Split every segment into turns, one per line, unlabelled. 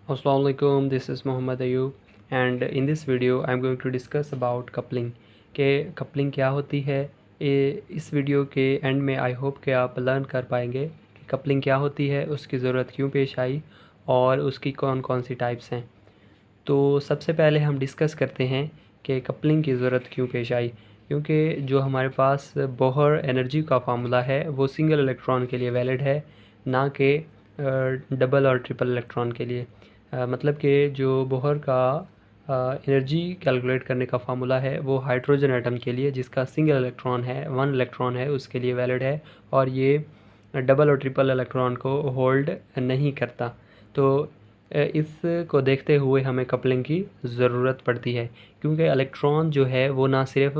Assalamualaikum, this is Mohammad Ayub and in this video I am going to discuss about coupling के coupling क्या होती है। इस video के एंड में आई होप कि आप लर्न कर पाएंगे कि कपलिंग क्या होती है, उसकी ज़रूरत क्यों पेश आई और उसकी कौन कौन सी टाइप्स हैं। तो सबसे पहले हम डिस्कस करते हैं कि कपलिंग की ज़रूरत क्यों पेश आई, क्योंकि जो हमारे पास बोहर एनर्जी का फार्मूला है वो सिंगल इलेक्ट्रॉन के लिए वैलिड है, ना कि डबल और ट्रिपल इलेक्ट्रॉन के लिए। मतलब कि जो बोहर का एनर्जी कैलकुलेट करने का फार्मूला है वो हाइड्रोजन एटम के लिए जिसका सिंगल इलेक्ट्रॉन है, वन इलेक्ट्रॉन है, उसके लिए वैलिड है और ये डबल और ट्रिपल इलेक्ट्रॉन को होल्ड नहीं करता। तो इसको देखते हुए हमें कपलिंग की ज़रूरत पड़ती है, क्योंकि इलेक्ट्रॉन जो है वो ना सिर्फ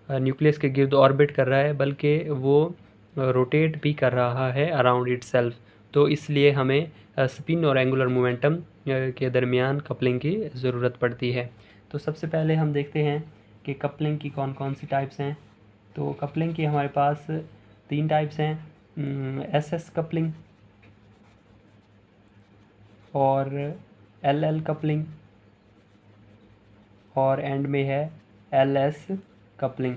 न्यूक्लियस के गिर्द ऑर्बिट कर रहा है बल्कि वो रोटेट भी कर रहा है अराउंड इटसेल्फ। तो इसलिए हमें स्पिन और एंगुलर मोमेंटम के दरमियान कपलिंग की ज़रूरत पड़ती है। तो सबसे पहले हम देखते हैं कि कपलिंग की कौन कौन सी टाइप्स हैं। तो कपलिंग की हमारे पास 3 टाइप्स हैं, एसएस कपलिंग और एलएल कपलिंग और एंड में है एलएस कपलिंग।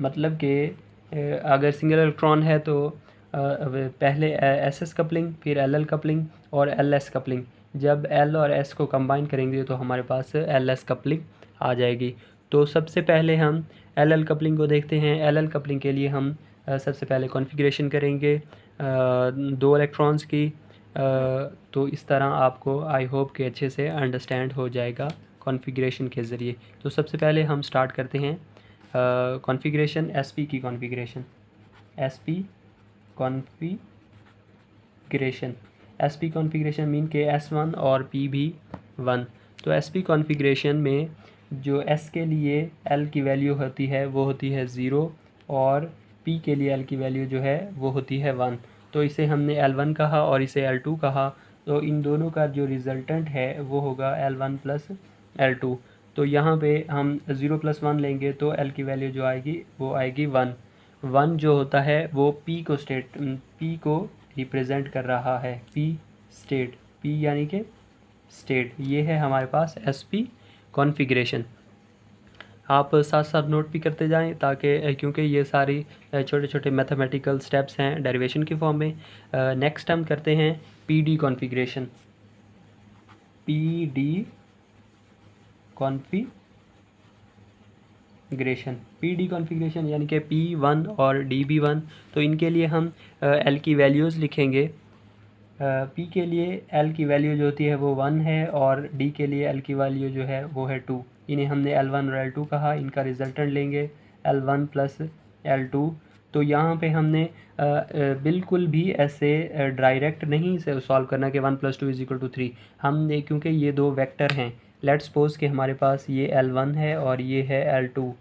मतलब कि अगर सिंगल इलेक्ट्रॉन है तो पहले एसएस कपलिंग, फिर एलएल कपलिंग और एलएस कपलिंग। जब एल और एस को कंबाइन करेंगे तो हमारे पास एलएस कपलिंग आ जाएगी। तो सबसे पहले हम एलएल कपलिंग को देखते हैं। एलएल कपलिंग के लिए हम सबसे पहले कॉन्फ़िगरेशन करेंगे 2 इलेक्ट्रॉन्स की। तो इस तरह आपको आई होप कि अच्छे से अंडरस्टैंड हो जाएगा कॉन्फ़िगरेशन के ज़रिए। तो सबसे पहले हम स्टार्ट करते हैं कॉन्फ़िगरेशन, एसपी की कॉन्फ़िगरेशन। एसपी कॉन्फ़िगरेशन मीन के S1 और P भी 1। तो एसपी कॉन्फ़िगरेशन में जो S के लिए L की वैल्यू होती है वो होती है 0 और P के लिए L की वैल्यू जो है वो होती है 1। तो इसे हमने L1 कहा और इसे L2 कहा। तो इन दोनों का जो रिज़ल्टेंट है वो होगा L1 प्लस L2। तो यहाँ पे हम 0 प्लस 1 लेंगे तो L की वैल्यू जो आएगी वो आएगी 1। 1 जो होता है वो P को रिप्रेजेंट कर रहा है। P यानी कि स्टेट। ये है हमारे पास SP कॉन्फ़िगरेशन। आप साथ साथ नोट भी करते जाएं ताकि क्योंकि ये सारी छोटे छोटे मैथमेटिकल स्टेप्स हैं डेरिवेशन के फॉर्म में। नेक्स्ट हम करते हैं PD कॉन्फ़िगरेशन। PD कॉन्फ़िगरेशन यानी कि P1 और DB1। तो इनके लिए हम L की वैल्यूज़ लिखेंगे। P के लिए L की वैल्यू जो होती है वो 1 है और D के लिए L की वैल्यू जो है वो है 2। इन्हें हमने L1 और L2 कहा। इनका रिज़ल्टेंट लेंगे L1 प्लस L2। तो यहाँ पे हमने बिल्कुल भी ऐसे डायरेक्ट नहीं से सॉल्व करना कि 1 + 2 = 3। हमने क्योंकि ये 2 वेक्टर हैं, लेट्स सपोज कि हमारे पास ये L1 है और ये है L2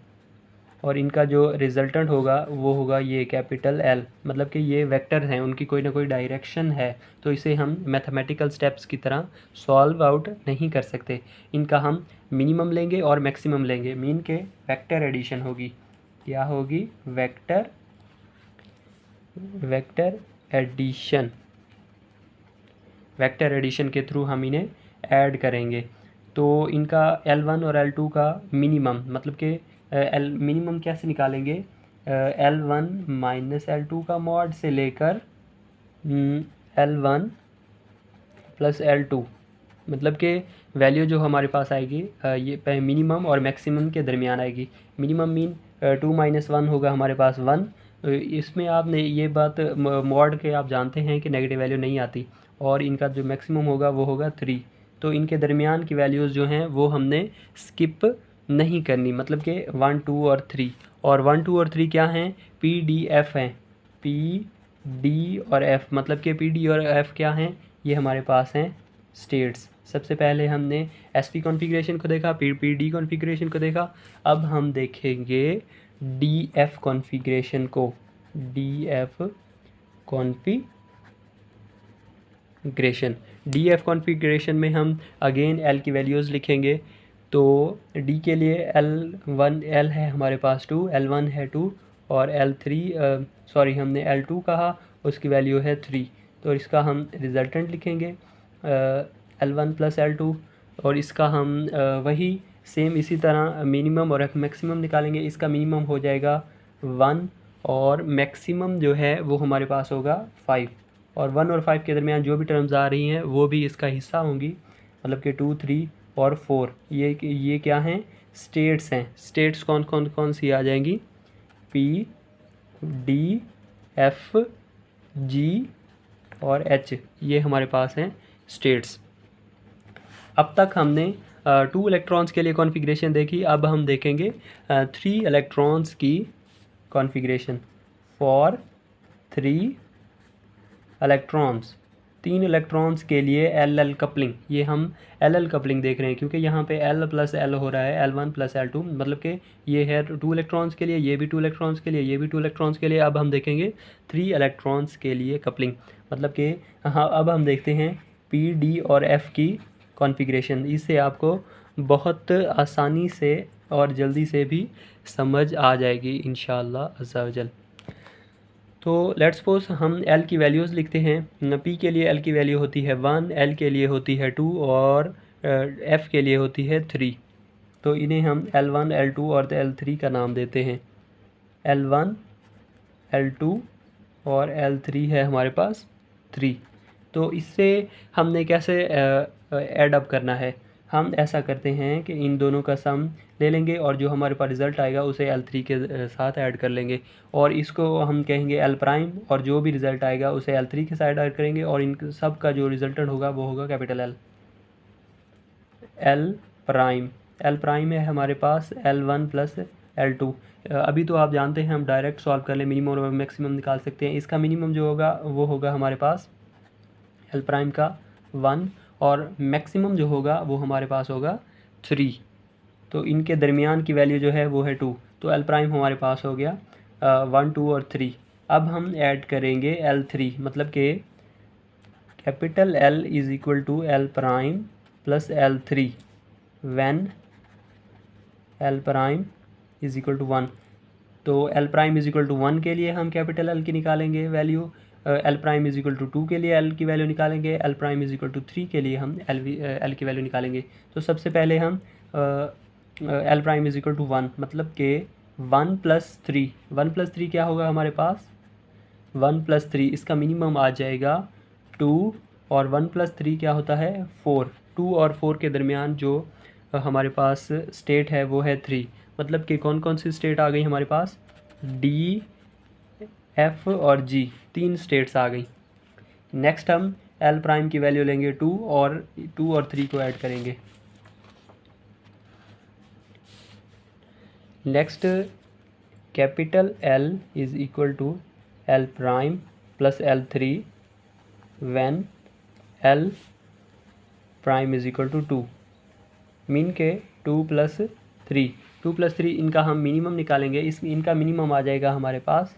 और इनका जो रिज़ल्टेंट होगा वो होगा ये कैपिटल L। मतलब कि ये वेक्टर हैं, उनकी कोई ना कोई डायरेक्शन है। तो इसे हम मैथमेटिकल स्टेप्स की तरह सॉल्व आउट नहीं कर सकते। इनका हम मिनिमम लेंगे और मैक्सिमम लेंगे। मीन के वेक्टर एडिशन होगी। क्या होगी? Vector addition. वेक्टर एडिशन के थ्रू हम इन्हें ऐड करेंगे। तो इनका L1 और L2 का मिनिमम, मतलब कि मिनिमम कैसे निकालेंगे? L1 माइनस L2 का मॉड से लेकर L1 प्लस L2, मतलब कि वैल्यू जो हमारे पास आएगी ये मिनिमम और मैक्सिमम के दरमियान आएगी। मिनिमम मीन 2 - 1 होगा हमारे पास 1। इसमें आपने ये बात मॉड के आप जानते हैं कि नेगेटिव वैल्यू नहीं आती और इनका जो मैक्सिमम होगा वो होगा 3। तो इनके दरमियान की वैल्यूज़ जो हैं वो हमने स्किप नहीं करनी, मतलब कि 1, 2 और 3। और 1, 2 और 3 क्या हैं? PDF हैं। PD और F, मतलब कि PD और F क्या हैं? ये हमारे पास हैं स्टेट्स। सबसे पहले हमने SP कॉन्फ़िगरेशन को देखा, फिर PD कॉन्फ़िगरेशन को देखा। अब हम देखेंगे DF कॉन्फ़िगरेशन को। DF कॉन्फ़िगरेशन में हम अगेन L की वैल्यूज़ लिखेंगे। तो D के लिए L है हमारे पास 2, L1 है 2 और हमने L2 कहा, उसकी वैल्यू है 3। तो इसका हम रिजल्टेंट लिखेंगे L1 + L2, और इसका हम वही सेम इसी तरह मिनिमम और मैक्सिमम निकालेंगे। इसका मिनिमम हो जाएगा 1 और मैक्सिमम जो है वो हमारे पास होगा 5, और 1 और 5 के दरमियान जो भी टर्म्स आ रही हैं वो भी इसका हिस्सा होंगी, मतलब कि 2, 3 और 4 ये क्या हैं, स्टेट्स हैं। स्टेट्स कौन कौन कौन सी आ जाएंगी, P, D, F, G और H, ये हमारे पास हैं स्टेट्स। अब तक हमने 2 इलेक्ट्रॉन्स के लिए कॉन्फ़िगरेशन देखी, अब हम देखेंगे 3 इलेक्ट्रॉन्स की कॉन्फ़िगरेशन। फॉर 3 इलेक्ट्रॉन्स, 3 इलेक्ट्रॉन्स के लिए LL कपलिंग, ये हम LL कपलिंग देख रहे हैं क्योंकि यहाँ पे L + L हो रहा है, L1 + L2, मतलब कि ये है 2 इलेक्ट्रॉन्स के लिए, ये भी 2 इलेक्ट्रॉन्स के लिए, ये भी 2 इलेक्ट्रॉन्स के लिए। अब हम देखेंगे 3 इलेक्ट्रॉन्स के लिए कपलिंग, मतलब कि हाँ, अब हम देखते हैं P, D और F की कॉन्फ़िगरेशन। इससे आपको बहुत आसानी से और जल्दी से भी समझ आ जाएगी इंशाअल्लाह अज़्ज़ा वजल। तो लेट्स सपोज हम L की वैल्यूज़ लिखते हैं। P के लिए L की वैल्यू होती है 1, L के लिए होती है 2 और F के लिए होती है 3। तो इन्हें हम L1, L2 और L3 का नाम देते हैं। L1, L2 और L3 है हमारे पास 3। तो इससे हमने कैसे ऐड अप करना है, हम ऐसा करते हैं कि इन दोनों का सम ले लेंगे और जो हमारे पास रिज़ल्ट आएगा उसे L3 के साथ ऐड कर लेंगे, और इसको हम कहेंगे L प्राइम, और जो भी रिज़ल्ट आएगा उसे L3 के साथ ऐड करेंगे, और इन सब का जो रिज़ल्टेंट होगा वो होगा capital L। L prime, L prime है हमारे पास L1 + L2। अभी तो आप जानते हैं हम डायरेक्ट सॉल्व कर लें, मिनिमम और मैक्सिमम निकाल सकते हैं। इसका मिनिमम जो होगा वो होगा हमारे पास L प्राइम का 1, और मैक्सिमम जो होगा वो हमारे पास होगा 3। तो इनके दरमियान की वैल्यू जो है वो है 2। तो L प्राइम हमारे पास हो गया 1, 2 और 3। अब हम ऐड करेंगे L3, मतलब कि capital L = L prime + L3 when L prime = 1। तो L प्राइम = 1 के लिए हम कैपिटल L की निकालेंगे वैल्यू, L प्राइम = 2 के लिए L की वैल्यू निकालेंगे, L प्राइम = 3 के लिए हम L की वैल्यू निकालेंगे। तो सबसे पहले हम L प्राइम = 1, मतलब कि 1 + 3, 1 + 3 क्या होगा हमारे पास, 1 + 3, इसका मिनिमम आ जाएगा 2, और 1 + 3 क्या होता है 4। 2 और 4 के दरमियान जो हमारे पास स्टेट है वो है 3, मतलब कि कौन कौन सी स्टेट आ गई हमारे पास, D, F और G, 3 स्टेट्स आ गई। नेक्स्ट हम L प्राइम की वैल्यू लेंगे 2 और 3 को ऐड करेंगे। Next capital L = L prime + L3 when L prime = 2, mean के 2 + 3, 2 + 3 इनका हम मिनिमम निकालेंगे। इनका मिनिमम आ जाएगा हमारे पास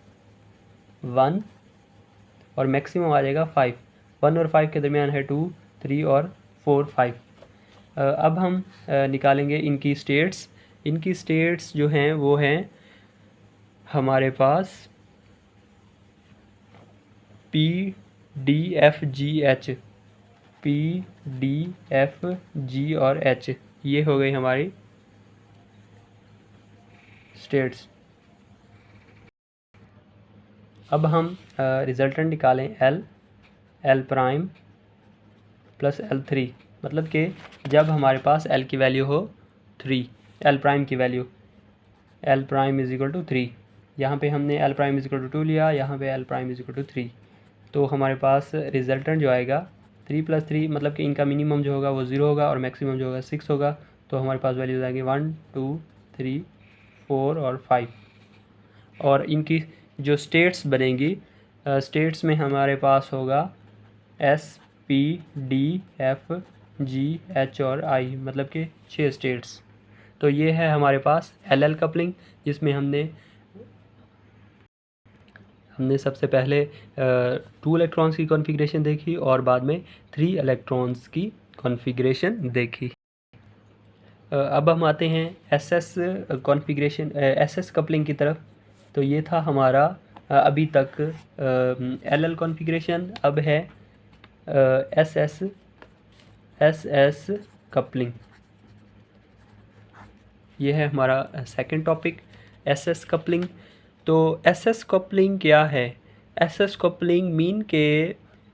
1 और मैक्सिमम आ जाएगा 5। 1 और 5 के दरमियान है 2, 3 और 4, 5। अब हम निकालेंगे इनकी स्टेट्स। इनकी स्टेट्स जो हैं वो हैं हमारे पास P, D, F, G, H, P, D, F, G और H, ये हो गई हमारी स्टेट्स। अब हम रिजल्टेंट निकालें L प्राइम + L3, मतलब कि जब हमारे पास L की वैल्यू हो 3, L प्राइम की वैल्यू L प्राइम = 3, यहाँ पे हमने L प्राइम = 2 लिया, यहाँ पे L प्राइम = 3। तो हमारे पास रिजल्टेंट जो आएगा 3 + 3, मतलब कि इनका मिनिमम जो होगा वो 0 होगा और मैक्सिमम जो होगा 6 होगा। तो हमारे पास वैल्यूज आएंगी 1, 2, 3, 4 और 5। और इनकी जो स्टेट्स बनेंगी, स्टेट्स में हमारे पास होगा S, P, D, F, G, H और I, मतलब कि 6 स्टेट्स। तो ये है हमारे पास LL कपलिंग, जिसमें हमने सबसे पहले 2 इलेक्ट्रॉन्स की कॉन्फ़िगरेशन देखी और बाद में 3 इलेक्ट्रॉन्स की कॉन्फ़िगरेशन देखी। अब हम आते हैं SS कॉन्फ़िगरेशन, SS कपलिंग की तरफ। तो ये था हमारा अभी तक एल कॉन्फ़िगरेशन, अब है एस एस कपलिंग। ये है हमारा सेकंड टॉपिक, एस कपलिंग। तो एस कपलिंग क्या है? एस कपलिंग मीन के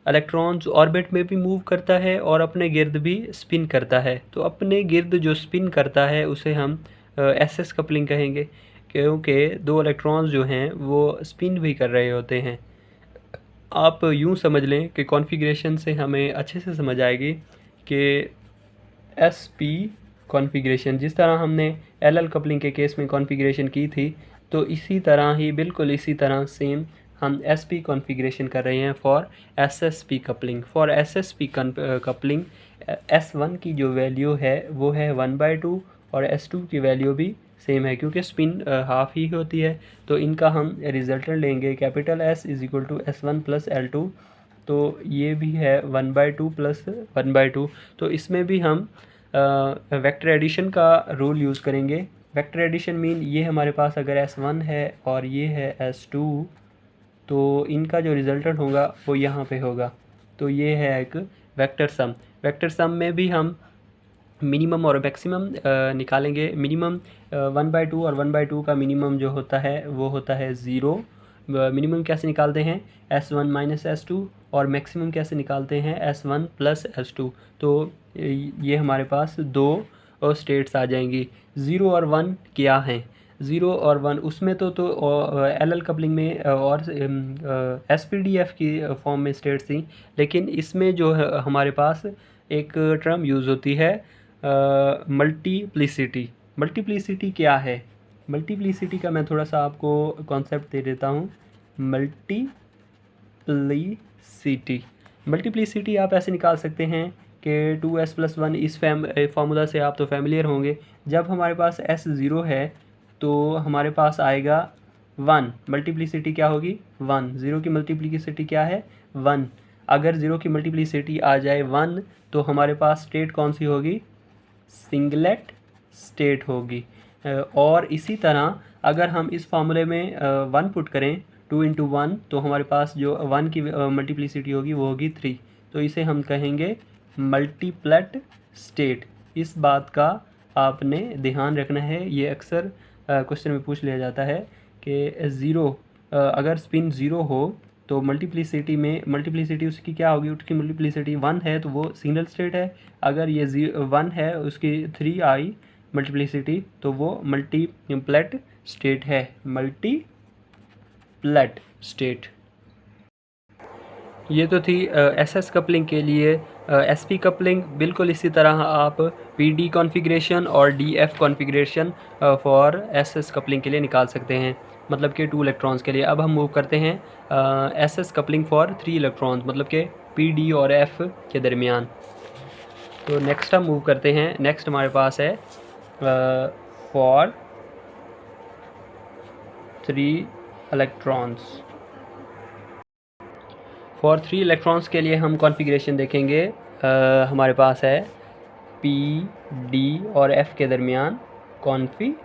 इलेक्ट्रॉन्स ऑर्बिट में भी मूव करता है और अपने गिर्द भी स्पिन करता है। तो अपने गिर्द जो स्पिन करता है उसे हम एस कपलिंग कहेंगे, क्योंकि दो इलेक्ट्रॉन्स जो हैं वो स्पिन भी कर रहे होते हैं। आप यूँ समझ लें कि कॉन्फ़िगरेशन से हमें अच्छे से समझ आएगी कि एस पी कॉन्फ़िगरेशन, जिस तरह हमने एल कपलिंग के केस में कॉन्फ़िगरेशन की थी, तो इसी तरह ही, बिल्कुल इसी तरह सेम हम एस पी कॉन्फ़िगरेशन कर रहे हैं for S S P coupling. For S S P coupling S1 की जो वैल्यू है वो है 1/2 और S2 की वैल्यू भी सेम है, क्योंकि स्पिन हाफ ही होती है। तो इनका हम रिजल्टेंट लेंगे capital S is equal to S1 plus L2। तो ये भी है 1/2 प्लस 1/2। तो इसमें भी हम वेक्टर एडिशन का रूल यूज़ करेंगे। वेक्टर एडिशन मीन ये हमारे पास अगर S1 है और ये है S2, तो इनका जो रिजल्टेंट होगा वो यहाँ पे होगा। तो ये है एक वेक्टर सम। वेक्टर सम में भी हम मिनिमम और मैक्सिमम निकालेंगे। मिनिमम 1/2 और 1/2 का मिनिमम जो होता है वो होता है 0। मिनिमम कैसे निकालते हैं? S1 minus S2। और मैक्सिमम कैसे निकालते हैं? S1 plus S2। तो ये हमारे पास दो स्टेट्स आ जाएंगी। 0 और 1 क्या हैं? 0 और 1 उसमें तो एल कपलिंग में और SPDF की फॉर्म में स्टेट्स थी, लेकिन इसमें जो है हमारे पास एक टर्म यूज़ होती है मल्टीप्लिसिटी। मल्टीप्लिसिटी क्या है? मल्टीप्लिसिटी का मैं थोड़ा सा आपको कॉन्सेप्ट दे देता हूँ। मल्टीप्लिसिटी आप ऐसे निकाल सकते हैं कि 2s+1, इस फार्मूला से आप तो फैमिलियर होंगे। जब हमारे पास s 0 है तो हमारे पास आएगा 1। मल्टीप्लिसिटी क्या होगी? 1। 0 की मल्टीप्लिसिटी क्या है? 1। अगर 0 की मल्टीप्लिसिटी आ जाए 1 तो हमारे पास स्टेट कौन सी होगी? सिंगलेट स्टेट होगी। और इसी तरह अगर हम इस फार्मूले में 1 पुट करें, 2 × 1, तो हमारे पास जो 1 की मल्टीप्लिसिटी होगी वो होगी 3। तो इसे हम कहेंगे मल्टीप्लेट स्टेट। इस बात का आपने ध्यान रखना है। ये अक्सर क्वेश्चन में पूछ लिया जाता है कि अगर स्पिन 0 हो तो मल्टीप्लिसिटी उसकी क्या होगी? उसकी मल्टीप्लिसिटी 1 है तो वो सिंगल स्टेट है। अगर ये 1 है उसकी 3 आई मल्टीप्लिसिटी तो वो मल्टीप्लेट स्टेट है। Multiplet state. ये तो थी एस कपलिंग के लिए। SP कपलिंग बिल्कुल इसी तरह आप PD कॉन्फ़िगरेशन और DF configuration for SS coupling के लिए निकाल सकते हैं, मतलब कि 2 इलेक्ट्रॉन्स के लिए। अब हम मूव करते हैं SS कपलिंग फॉर 3 इलेक्ट्रॉन्स, मतलब कि PD और F के दरमियान। तो नेक्स्ट हम मूव करते हैं। नेक्स्ट हमारे पास है फॉर 3 इलेक्ट्रॉन्स। फॉर 3 इलेक्ट्रॉन्स के लिए हम कॉन्फ़िगरेशन देखेंगे। हमारे पास है P, D और F के दरमियान कॉन्फ़िगरेशन।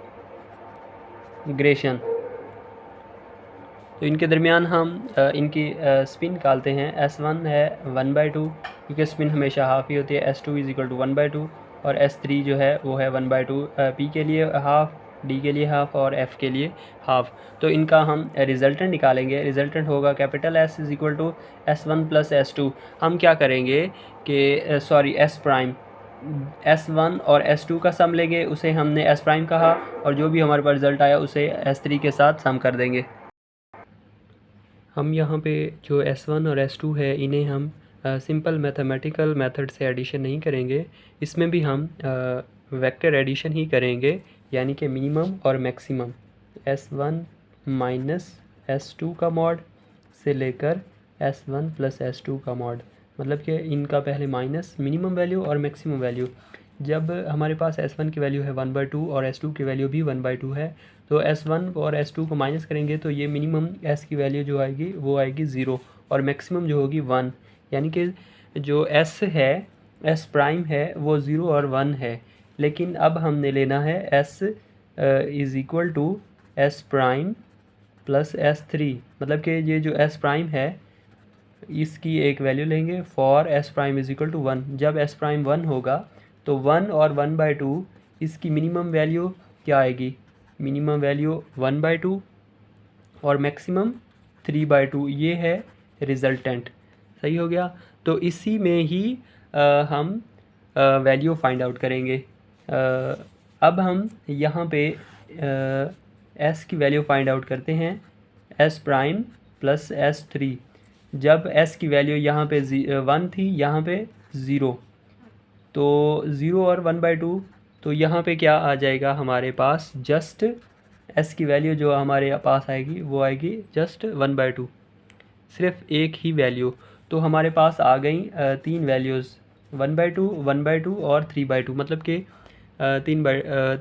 तो इनके दरमियान हम इनकी स्पिन निकालते हैं। S1 है 1/2, क्योंकि स्पिन हमेशा हाफ ही होती है। S2 इज इक्वल टू 1/2 और S3 जो है वो है 1/2। P के लिए हाफ, D के लिए हाफ और F के लिए हाफ। तो इनका हम रिजल्टेंट निकालेंगे। रिजल्टेंट होगा capital S is equal to S1 plus S2। हम क्या करेंगे कि S1 और S2 का सम लेंगे, उसे हमने S प्राइम कहा, और जो भी हमारे पास रिज़ल्ट आया उसे S3 के साथ सम कर देंगे। हम यहाँ पे जो S1 और S2 है इन्हें हम सिंपल मैथमेटिकल मेथड से एडिशन नहीं करेंगे, इसमें भी हम वेक्टर एडिशन ही करेंगे, यानी कि मिनिमम और मैक्सिमम S1 माइनस S2 का मॉड से लेकर S1 प्लस S2 का मॉड, मतलब कि इनका पहले माइनस मिनिमम वैल्यू और मैक्सिमम वैल्यू। जब हमारे पास S1 की वैल्यू है 1/2 और S2 की वैल्यू भी 1/2 है, तो S1 और S2 को माइनस करेंगे तो ये मिनिमम S की वैल्यू जो आएगी वो आएगी 0 और मैक्सिमम जो होगी 1। यानी कि जो S है, S प्राइम है, वो 0 और 1 है। लेकिन अब हमने लेना है S is equal to S prime plus S3, मतलब कि ये जो S प्राइम है इसकी एक वैल्यू लेंगे for S prime is equal to 1। जब S प्राइम 1 होगा तो 1 और 1/2 इसकी मिनिमम वैल्यू क्या आएगी, मिनिमम वैल्यू 1/2 और मैक्सिमम 3/2, ये है रिजल्टेंट। सही हो गया। तो इसी में ही हम वैल्यू फाइंड आउट करेंगे। अब हम यहाँ पे S की वैल्यू फाइंड आउट करते हैं, S प्राइम प्लस S3। जब S की वैल्यू यहाँ पे 1 थी, यहाँ पे 0, तो 0 और 1/2, तो यहाँ पे क्या आ जाएगा हमारे पास, जस्ट S की वैल्यू जो हमारे पास आएगी वो आएगी जस्ट 1/2, सिर्फ एक ही वैल्यू। तो हमारे पास आ गई 3 वैल्यूज़, 1/2, 1/2 और 3/2, मतलब कि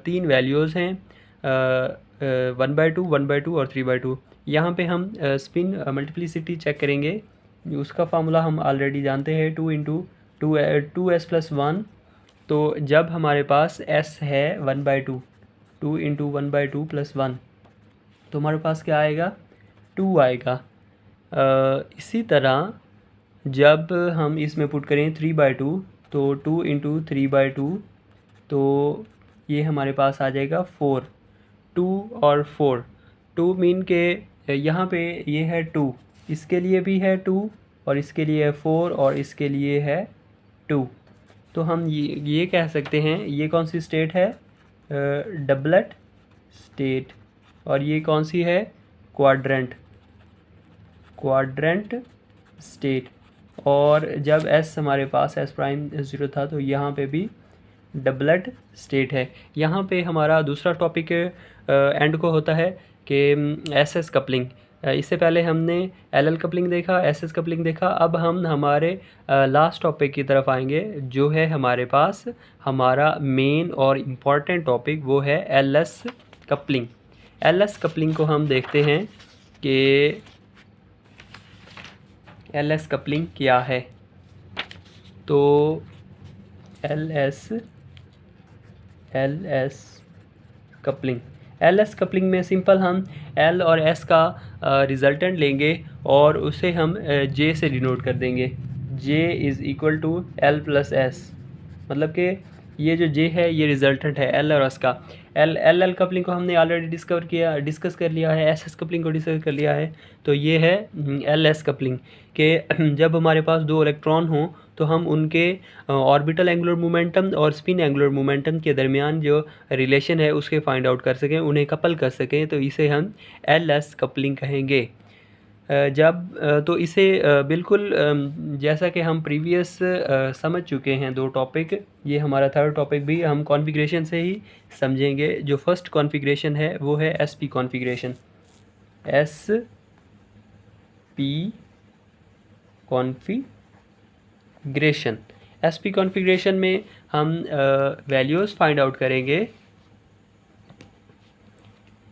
3 वैल्यूज़ हैं, 1/2, 1/2 और 3/2। यहाँ पे हम स्पिन मल्टीप्लिसिटी चेक करेंगे, उसका फार्मूला हम ऑलरेडी जानते हैं, 2S+1। तो जब हमारे पास S है 1/2, 2 × 1/2 + 1, तो हमारे पास क्या आएगा, 2 आएगा। इसी तरह जब हम इसमें पुट करें 3/2, तो 2 × 3/2, तो ये हमारे पास आ जाएगा 4। 2 और 4, 2 मीन के यहाँ पे ये है 2, इसके लिए भी है 2, और इसके लिए है 4, और इसके लिए है 2। तो हम ये कह सकते हैं ये कौन सी स्टेट है, डबलेट स्टेट, और ये कौन सी है, क्वाड्रेंट स्टेट। और जब S हमारे पास S प्राइम 0 था, तो यहाँ पे भी डबलेट स्टेट है। यहाँ पे हमारा दूसरा टॉपिक एंड को होता है कि SS कपलिंग। इससे पहले हमने LL कपलिंग देखा, SS कपलिंग देखा। अब हम हमारे लास्ट टॉपिक की तरफ आएंगे, जो है हमारे पास हमारा मेन और इम्पॉर्टेंट टॉपिक, वो है LS कपलिंग। LS कपलिंग को हम देखते हैं कि LS कपलिंग क्या है। तो LS कपलिंग में सिंपल हम L और S का रिज़ल्टेंट लेंगे और उसे हम J से डिनोट कर देंगे। J = L + S, मतलब कि ये जो J है ये रिज़ल्टेंट है L और S का। LL कपलिंग को हमने ऑलरेडी डिस्कस कर लिया है, SS कपलिंग को डिस्कस कर लिया है। तो ये है LS कपलिंग के जब हमारे पास 2 इलेक्ट्रॉन हों तो हम उनके ऑर्बिटल एंगुलर मोमेंटम और स्पिन एंगुलर मोमेंटम के दरमियान जो रिलेशन है उसके फाइंड आउट कर सकें, उन्हें कपल कर सकें, तो इसे हम LS कपलिंग कहेंगे। तो इसे बिल्कुल जैसा कि हम प्रीवियस समझ चुके हैं 2 टॉपिक, ये हमारा थर्ड टॉपिक भी हम कॉन्फ़िगरेशन से ही समझेंगे। जो फर्स्ट कॉन्फ़िगरेशन है वो है SP कॉन्फ़िगरेशन। SP कॉन्फ़िगरेशन में हम वैल्यूज़ फाइंड आउट करेंगे।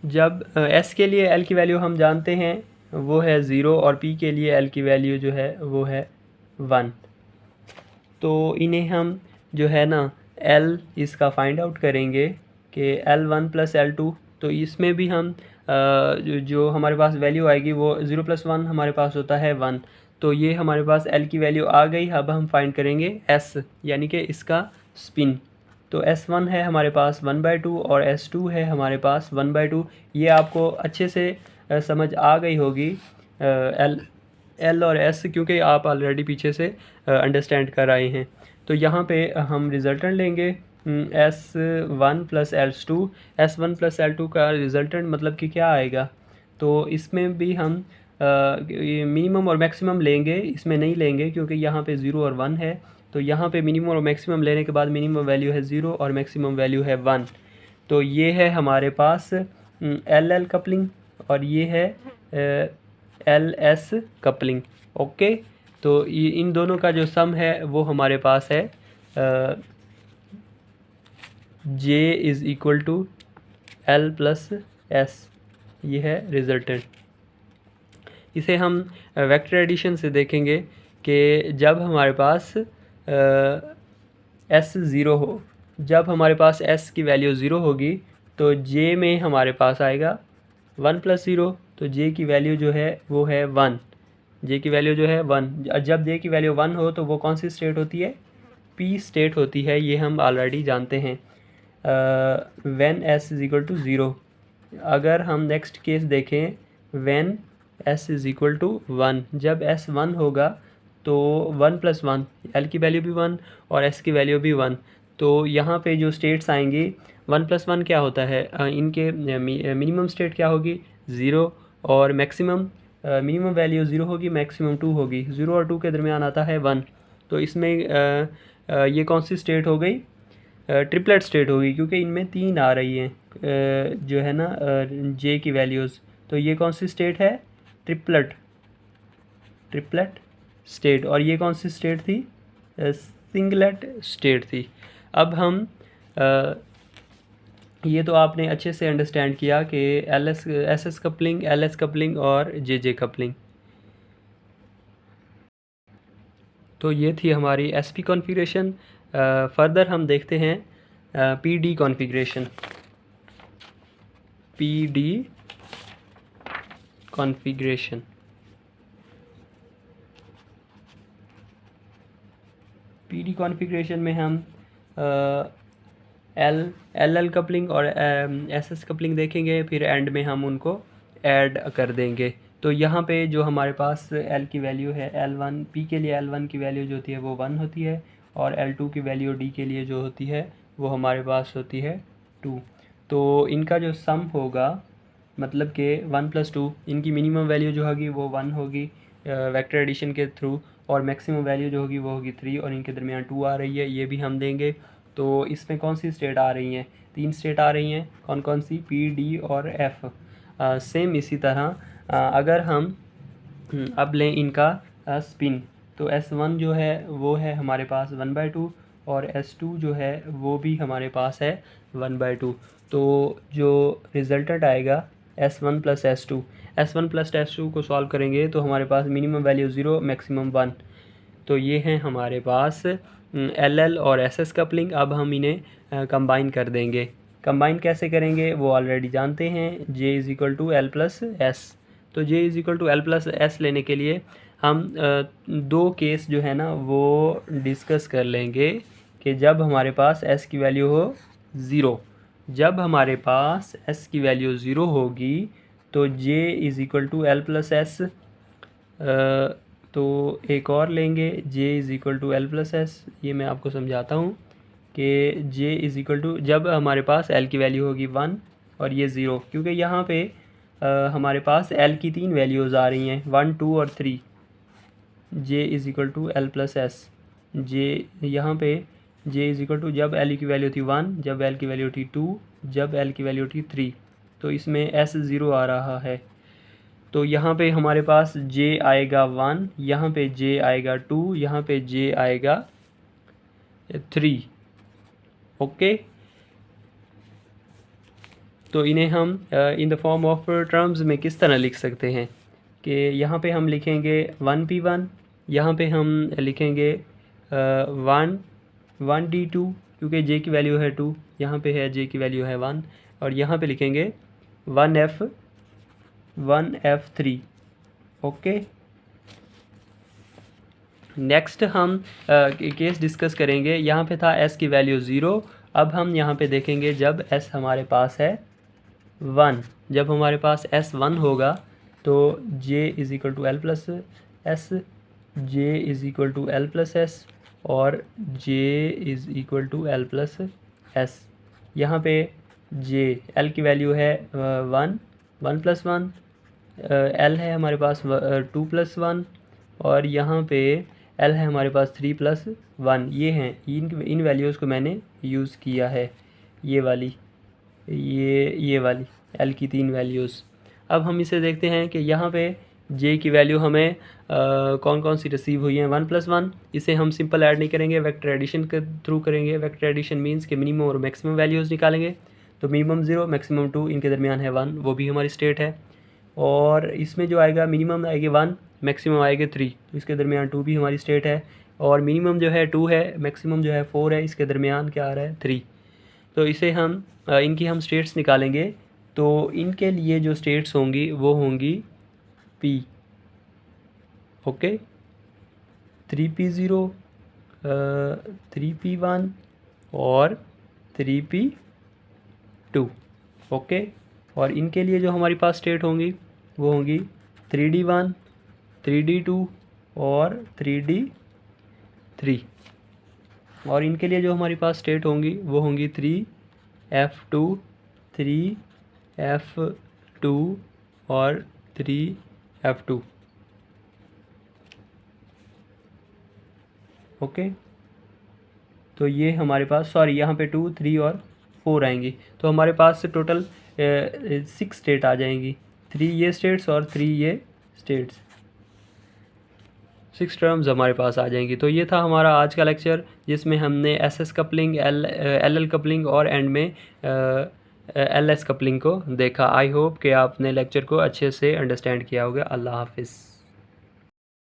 जब S के लिए L की वैल्यू हम जानते हैं वो है 0, और P के लिए L की वैल्यू जो है वो है 1। तो इन्हें हम जो है ना L इसका फाइंड आउट करेंगे कि L1 + L2। तो इसमें भी हम जो हमारे पास वैल्यू आएगी वो 0 + 1 हमारे पास होता है 1। तो ये हमारे पास L की वैल्यू आ गई। अब हम फाइंड करेंगे S, यानी कि इसका स्पिन। तो S1 है हमारे पास 1/2 और S2 है हमारे पास 1/2। ये आपको अच्छे से समझ आ गई होगी L और S, क्योंकि आप ऑलरेडी पीछे से अंडरस्टैंड कर आए हैं। तो यहाँ पे हम रिज़ल्टेंट लेंगे S1 + S2। S1 + L2 का रिज़ल्टेंट मतलब कि क्या आएगा, तो इसमें भी हम मिनिमम और मैक्सिमम लेंगे, इसमें नहीं लेंगे क्योंकि यहाँ पे 0 और 1 है। तो यहाँ पे मिनिमम और मैक्सिमम लेने के बाद मिनिमम वैल्यू है 0 और मैक्सिमम वैल्यू है 1। तो ये है हमारे पास LL कपलिंग और ये है LS कपलिंग। ओके, तो इन दोनों का जो सम है वो हमारे पास है J = L + S, ये है रिज़ल्टेंट। इसे हम वेक्टर एडिशन से देखेंगे कि जब हमारे पास S 0 हो, जब हमारे पास S की वैल्यू 0 होगी तो J में हमारे पास आएगा 1 + 0, तो जे की वैल्यू जो है वो है 1, जे की वैल्यू जो है 1। जब जे की वैल्यू 1 हो तो वो कौन सी स्टेट होती है, पी स्टेट होती है, ये हम ऑलरेडी जानते हैं। When S is equal to 0। अगर हम नेक्स्ट केस देखें, when S is equal to 1, जब एस 1 होगा तो 1 + 1, एल की वैल्यू भी 1 और एस की वैल्यू भी 1। तो यहाँ पे जो स्टेट्स आएंगी 1 + 1 क्या होता है, इनके मिनिमम स्टेट क्या होगी 0, और मैक्सिमम मिनिमम वैल्यू 0 होगी, मैक्सिमम 2 होगी। 0 और 2 के दरमियान आता है 1। तो इसमें ये कौन सी स्टेट हो गई, ट्रिपलेट स्टेट होगी, क्योंकि इनमें 3 आ रही हैं जो है ना जे की वैल्यूज़। तो ये कौन सी स्टेट है, ट्रिपलेट स्टेट। और ये कौन सी स्टेट थी, सिंगलेट स्टेट थी। अब हम ये तो आपने अच्छे से अंडरस्टैंड किया कि S S coupling, L S coupling और जे कपलिंग। तो ये थी हमारी एस पी कॉन्फ़िगरेशन। फर्दर हम देखते हैं P D configuration. P D configuration, P D configuration में हम एल कपलिंग और एस एस कपलिंग देखेंगे, फिर एंड में हम उनको ऐड कर देंगे। तो यहाँ पे जो हमारे पास एल की वैल्यू है L1, पी के लिए L1 की वैल्यू जो होती है वो 1 होती है, और L2 की वैल्यू डी के लिए जो होती है वो हमारे पास होती है 2। तो इनका जो सम होगा, मतलब कि 1 + 2, इनकी मिनिमम वैल्यू जो होगी वो 1 होगी वेक्टर एडिशन के थ्रू, और मैक्सिमम वैल्यू जो होगी वो होगी 3, और इनके दरमियान 2 आ रही है, ये भी हम देंगे। तो इसमें कौन सी स्टेट आ रही हैं, 3 स्टेट आ रही हैं, कौन कौन सी, पी, डी और एफ। सेम इसी तरह अगर हम अब लें इनका स्पिन, तो S1 जो है वो है हमारे पास 1/2, और S2 जो है वो भी हमारे पास है 1/2। तो जो रिजल्टेंट आएगा S1 + S2, S1 + S2 को सॉल्व करेंगे तो हमारे पास मिनिमम वैल्यू 0, मैक्सिमम 1। तो ये हैं हमारे पास LL और SS कपलिंग। अब हम इन्हें कंबाइन कर देंगे। कंबाइन कैसे करेंगे वो ऑलरेडी जानते हैं, J = L + S। तो J = L + S लेने के लिए हम दो केस जो है ना वो डिस्कस कर लेंगे कि जब हमारे पास S की वैल्यू हो 0, जब हमारे पास S की वैल्यू 0 होगी तो J = L + S। तो एक और लेंगे, J = L + S। ये मैं आपको समझाता हूँ कि J जब हमारे पास L की वैल्यू होगी 1 और ये 0, क्योंकि यहाँ पे हमारे पास L की 3 वैल्यूज़ आ रही हैं, 1, 2 और 3। J = L + S। J यहाँ पे J जब L की वैल्यू थी 1, जब L की वैल्यू थी 2, जब L की वैल्यू थी 3, तो इसमें S 0 आ रहा है। तो यहाँ पे हमारे पास J आएगा 1, यहाँ पे J आएगा 2, यहाँ पे J आएगा 3। ओके, तो इन्हें हम in the form of terms में किस तरह लिख सकते हैं कि यहाँ पे हम लिखेंगे 1p1, यहाँ पे हम लिखेंगे 1d2, क्योंकि J की वैल्यू है 2, यहाँ पे है J की वैल्यू है 1, और यहाँ पे लिखेंगे 1f3। ओके, नेक्स्ट हम केस डिस्कस करेंगे। यहाँ पे था S की वैल्यू 0, अब हम यहाँ पे देखेंगे जब S हमारे पास है 1, जब हमारे पास S 1 होगा तो J = L + S, J = L + S और J = L + S। यहाँ पे J L की वैल्यू है 1, 1 + 1, L है हमारे पास 2 + 1, और यहाँ पे L है हमारे पास 3 + 1। ये हैं इन वैल्यूज़ को मैंने यूज़ किया है, ये वाली L की 3 वैल्यूज़। अब हम इसे देखते हैं कि यहाँ पे J की वैल्यू हमें कौन कौन सी रिसीव हुई हैं, 1 + 1। इसे हम सिंपल ऐड नहीं करेंगे, वेक्टर एडिशन के थ्रू करेंगे। वेक्टर एडिशन मीन्स कि मिनिमम और मैक्सिमम वैल्यूज़ निकालेंगे। तो मिनिमम 0, मैक्सिमम 2, इनके दरमियान है 1, वो भी हमारी स्टेट है। और इसमें जो आएगा मिनिमम आएगी 1, मैक्सिमम आएगी 3, तो इसके दरमियान 2 भी हमारी स्टेट है। और मिनिमम जो है 2 है, मैक्सिमम जो है 4 है, इसके दरमियान क्या आ रहा है 3। तो इसे हम इनकी हम स्टेट्स निकालेंगे तो इनके लिए जो स्टेट्स होंगी वो होंगी P, ओके, 3P0, 3P1 और 3P2, ओके। और इनके लिए जो हमारे पास स्टेट होंगी वो होंगी 3D1, 3D2 और 3D3। और इनके लिए जो हमारे पास स्टेट होंगी वो होंगी 3F2, 3F2 और 3F2, ओके। तो ये हमारे पास, सॉरी, यहाँ पे 2, 3 और 4 आएंगी, तो हमारे पास टोटल 6 स्टेट आ जाएंगी, 3 ये स्टेट्स और 3 ये स्टेट्स, 6 टर्म्स हमारे पास आ जाएंगी। तो ये था हमारा आज का लेक्चर, जिसमें हमने एसएस कपलिंग, एलएल कपलिंग और एंड में एलएस कपलिंग को देखा। आई होप कि आपने लेक्चर को अच्छे से अंडरस्टैंड किया होगा। अल्लाह हाफिज़।